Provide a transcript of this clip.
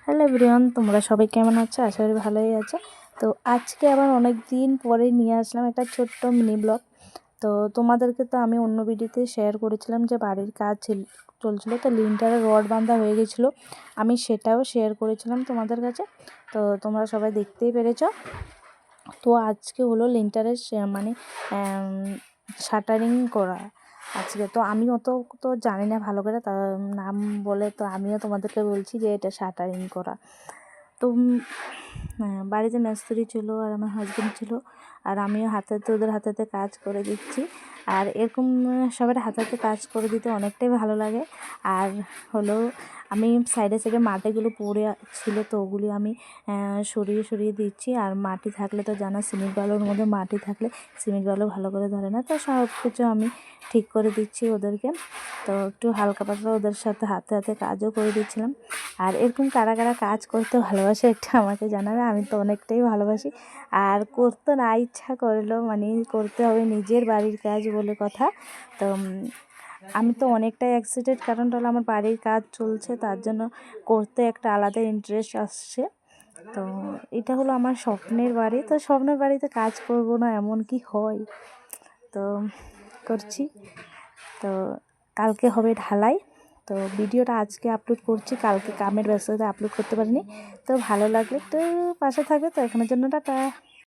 Hello everyone, তোমরা সবাই কেমন আছো? আশা করি ভালোই আছো। তো আজকে আবার অনেক দিন পরে নিয়ে আসলাম একটা ছোট্ট মিনি ব্লগ। তো তোমাদেরকে তো আমি অন্য ভিডিওতে শেয়ার করেছিলাম যে বাড়ির কাজ চলছিল, তো লিন্টারে রড বাঁধা হয়ে গেছিলো, আমি সেটাও শেয়ার করেছিলাম তোমাদের কাছে। তো তোমরা সবাই দেখতেই পেরেছ। তো আজকে হলো লিন্টারের মানে শাটারিং করা আজকে। তো আমি অত তো জানি না ভালো করে, তার নাম বলে তো আমিও তোমাদেরকে বলছি যে এটা শাটারিং করা। তো বাড়িতে মিস্ত্রি ছিল আর আমার হাজব্যান্ড ছিল, আর আমিও হাতে হাতে ওদের হাতে হাতে কাজ করে দিচ্ছি। আর এরকম সবার হাতে হাতে কাজ করে দিতে অনেকটাই ভালো লাগে। আর হলো আমি সাইডে সাইডে মাটিগুলো পড়ে ছিল, তো ওগুলি আমি সরিয়ে সরিয়ে দিচ্ছি। আর মাটি থাকলে তো জানা, সিমেন্ট বালুর মধ্যে মাটি থাকলে সিমেন্ট বালু ভালো করে ধরে না, তো সব কিছু আমি ঠিক করে দিচ্ছি ওদেরকে। তো একটু হালকা পাতলা ওদের সাথে হাতে হাতে কাজও করে দিচ্ছিলাম। আর এরকম কারা কারা কাজ করতে ভালোবাসে একটু আমাকে জানাবে, আমি তো অনেকটাই ভালোবাসি। আর করতে না ইচ্ছা করলেও মানে করতে হবে, নিজের বাড়ির কাজ বলে কথা। তো আমি তো অনেকটাই এক্সাইটেড, কারণটা হলো আমার বাড়ির কাজ চলছে, তার জন্য করতে একটা আলাদা ইন্টারেস্ট আসছে। তো এটা হলো আমার স্বপ্নের বাড়ি, তো স্বপ্নের বাড়িতে কাজ করব না এমন কি হয়? তো করছি। তো কালকে হবে ঢালাই। তো ভিডিওটা আজকে আপলোড করছি, কালকে কামের ব্যস্ততায় আপলোড করতে পারিনি। তো ভালো লাগলে একটু পাশে থাকবে। তো এখনের জন্য টাটা।